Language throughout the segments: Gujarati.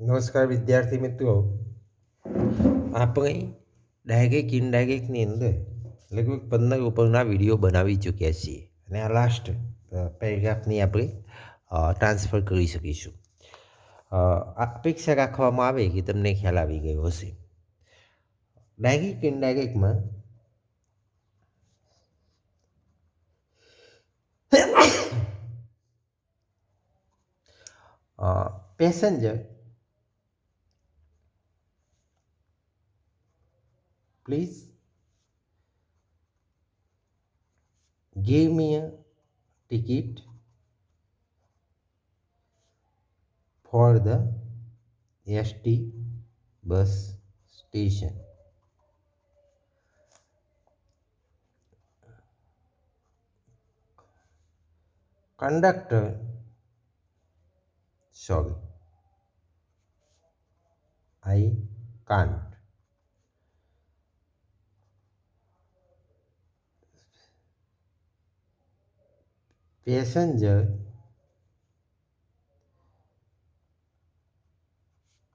નમસ્કાર વિદ્યાર્થી મિત્રો. આપણે ડાયરેક્ટ ઇનડાયરેક્ટની અંદર લગભગ 15 ઉપરના વિડીયો બનાવી ચૂક્યા છીએ અને આ લાસ્ટ પેરેગ્રાફની આપણે ટ્રાન્સફર કરી શકીશું. અપેક્ષા રાખવામાં આવે કે તમને ખ્યાલ આવી ગયો હશે. ડાયરેક્ટ ઇનડાયરેક્ટમાં passenger please give me a ticket for the ST bus station. Conductor, sorry, I can't. Passenger,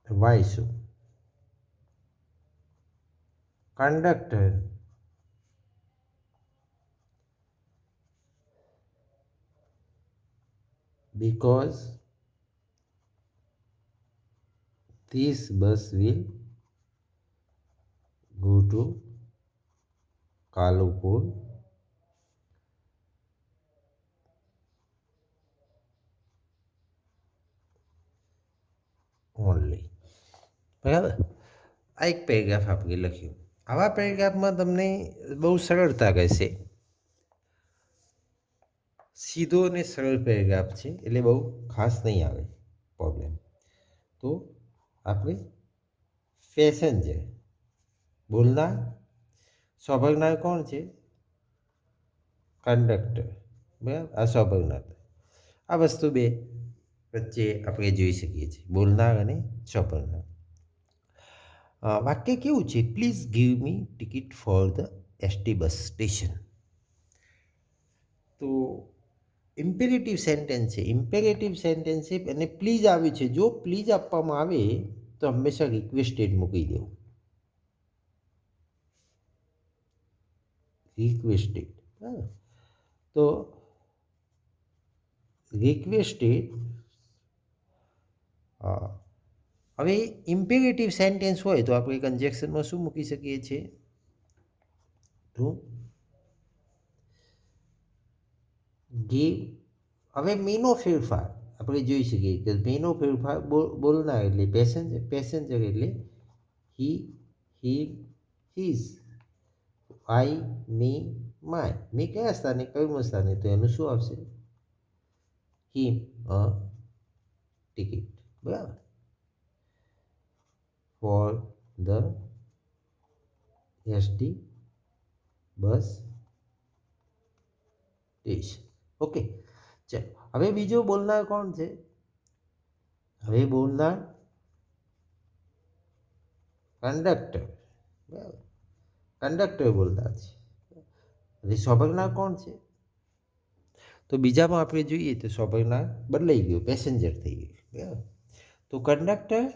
why so? Conductor, because this bus will go to Kalupur only. બરાબર. આ એક પેરેગ્રાફ આપણે લખ્યું. આવા પેરેગ્રાફમાં તમને બહુ સરળતા રહેશે. સીધો અને સરળ પેરેગ્રાફ છે એટલે બહુ ખાસ નહીં આવે પ્રોબ્લેમ. તો આપણે પેસેન્જર બોલનાર, સ્વભાવનાર કોણ છે? કંડક્ટર. બરાબર, આ સ્વભાવનાર. આ વસ્તુ બે વચ્ચે આપણે જોઈ શકીએ છીએ, બોલનાર અને સ્વભાવનાર. વાક્ય કેવું છે? Please give me ticket for the ST bus station. તો ઇમ્પેરેટિવ સેન્ટેન્સ છે. ઇમ્પેરેટિવ સેન્ટેન્સ છે અને પ્લીઝ આવ્યું છે. જો પ્લીઝ આપવામાં આવે તો હંમેશા રિક્વેસ્ટેડ મૂકી દેવું. રિક્વેસ્ટેડ. તો રિક્વેસ્ટેડ. હવે ઇમ્પેરેટિવ સેન્ટેન્સ હોય તો આપણે કન્જેક્શનમાં શું મૂકી શકીએ છીએ? તો ગીવ. હવે મેનો ફેરફાર આપણે જોઈ શકીએ કે મેનો ફેરફાર બોલનાર એટલે પેસેન્જર, પેસેન્જર એટલે હી, હીઝ, આઈ, મી, માય. મી કયા સ્થાને, કયું સ્થાને? તો એનું શું આવશે? હિમ અ ટિકિટ. બરાબર. For the ST bus station. Okay, ચાલો. હવે બીજો બોલનાર કોણ છે? હવે બોલનાર કંડક્ટર. બરાબર, કંડક્ટર બોલનાર છે. હવે સ્વભાવનાર કોણ છે? તો બીજામાં આપણે જોઈએ તો સ્વભાવનાર બદલાઈ ગયો, પેસેન્જર થઈ ગયું. બરાબર. તો કંડક્ટર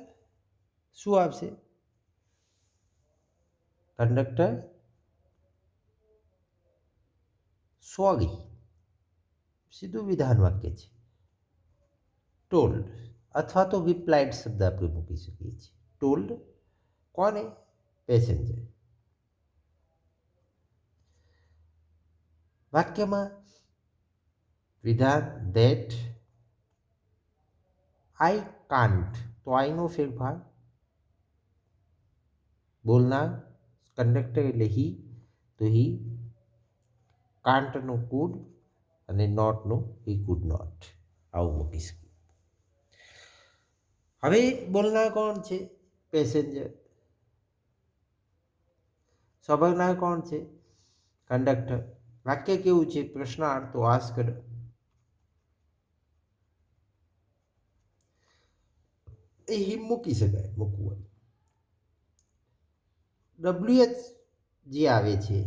શું આવશે? Conductor sorry. સીધું વિધાન વાક્ય છે. ટોલ્ડ અથવા તો રિપ્લાઇડ શબ્દ આપણે મૂકી શકીએ છીએ. ટોલ્ડ કોને? પેસેન્જર. વાક્યમાં વિધાન ધેટ આઈ કાન્ટ. તો આઈનો ફેરફાર. બોલનાર કંડક્ટર એટલે હી, તો હી. કાન્ટનું કુડ અને નોટનું હી કુડ નોટ. આવું મૂકી શકીએ. હવે બોલનાર કોણ છે? પેસેન્જર. સ્વભાવનાર કોણ છે? કંડક્ટર. વાક્ય કેવું છે? પ્રશ્નાર્થ. તો આસ્કડ. એ હિમ મૂકી શકાય, મૂકવું હોય. WH જે આવે છે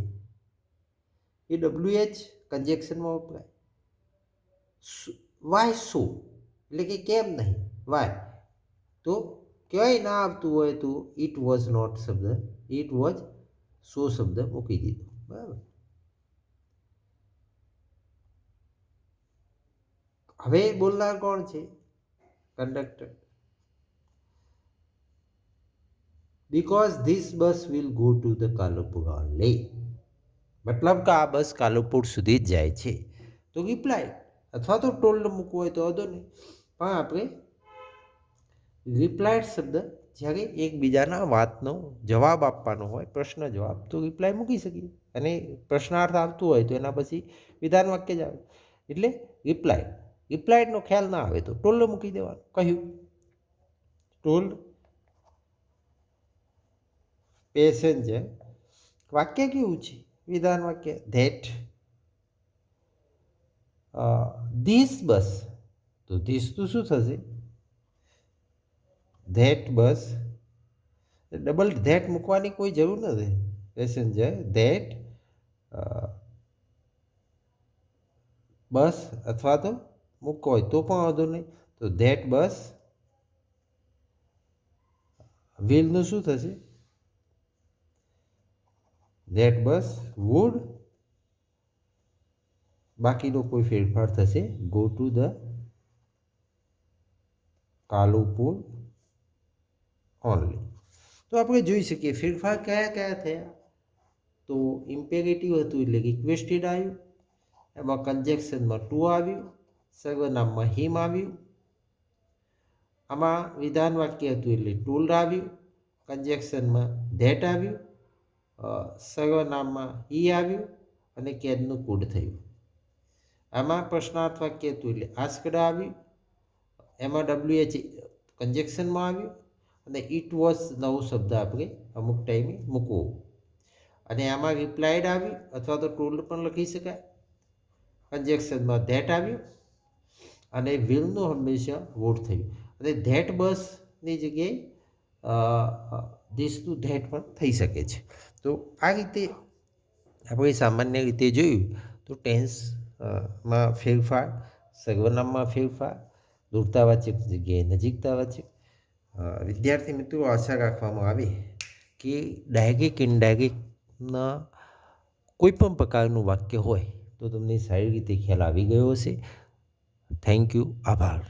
એ WH કન્જેક્શનમાં વપરાય. વાય સો એટલે કે કેમ નહીં, વાય. તો કહેવાય ના આવતું હોય તો ઇટ વોઝ નોટ શબ્દ, ઇટ વોઝ સો શબ્દ મૂકી દીધો. બરાબર. હવે બોલનાર કોણ છે? Conductor. Because this bus will go to the Kalupur only. मतलब કે આ બસ કાલુપુર સુધી જ જાય છે. તો રિપ્લાય અથવા તો ટોલ્ડ મૂકવું હોય તો વાંધો નહીં, પણ આપણે રિપ્લાયડ શબ્દ જ્યારે એકબીજાના વાતનો જવાબ આપવાનો હોય, પ્રશ્ન જવાબ, તો રિપ્લાય મૂકી શકીએ. અને પ્રશ્નાર્થ આવતું હોય તો એના પછી વિધાન વાક્ય જ આવે. એટલે રિપ્લાય, રિપ્લાયડનો ખ્યાલ ના આવે તો ટોલ્ડ મૂકી દેવાનું. કહ્યું ટોલ્ડ પેસેન્જર. વાક્ય કેવું છે? વિધાન વાક્ય. ધેટ ધીસ બસ, તો ધીસ તો શું થશે? That bus. ડબલ ધેટ મૂકવાની કોઈ જરૂર નથી. પેસેન્જર ધેટ બસ, અથવા તો મૂકવો હોય તો પણ વાંધો નહીં. તો ધેટ બસ વિલનું શું થશે? That bus would. બાકીનો કોઈ ફેરફાર થશે. Go to the Kalupur only. તો આપણે જોઈ શકીએ ફેરફાર કયા કયા થયા. તો ઇમ્પેરેટિવ હતું એટલે રિક્વેસ્ટેડ આવ્યું, એમાં કન્જેક્શનમાં ટુ આવ્યું, સર્વનામમાં હિમ આવ્યું, આમાં વિધાન વાક્ય હતું એટલે ટોલ્ડ આવ્યું, કન્જેક્શનમાં ધેટ આવ્યું, સર્વનામમાં હી આવ્યું અને કેનનું કોડ થયું. આમાં પ્રશ્નાર્થ વાક્ય હતું એટલે આસ્કડ આવ્યું, એમાં WH કન્જેક્શનમાં આવ્યું અને ઇટ વોઝ નવો શબ્દ આપણે અમુક ટાઈમે મૂકવો. અને આમાં રિપ્લાયડ આવ્યું અથવા તો ટોલ્ડ પણ લખી શકાય. કન્જેક્શનમાં ધેટ આવ્યું અને વિલનું હંમેશા વોટ થયું. અને ધેટ બસની જગ્યાએ ધીસનું ધેટ પણ થઈ શકે છે. તો આ રીતે આપણે સામાન્ય રીતે જોયું તો ટેન્સમાં ફેરફાર, સર્વનામમાં ફેરફાર, દૂરતાવાચક જગ્યાએ નજીકતાવાચક. વિદ્યાર્થી મિત્રો, આશા રાખવામાં આવે કે ડાયરેક્ટ ઇનડાયરેક્ટના કોઈ પણ પ્રકારનું વાક્ય હોય તો તમને સારી રીતે ખ્યાલ આવી ગયો હશે. Thank you. આભાર.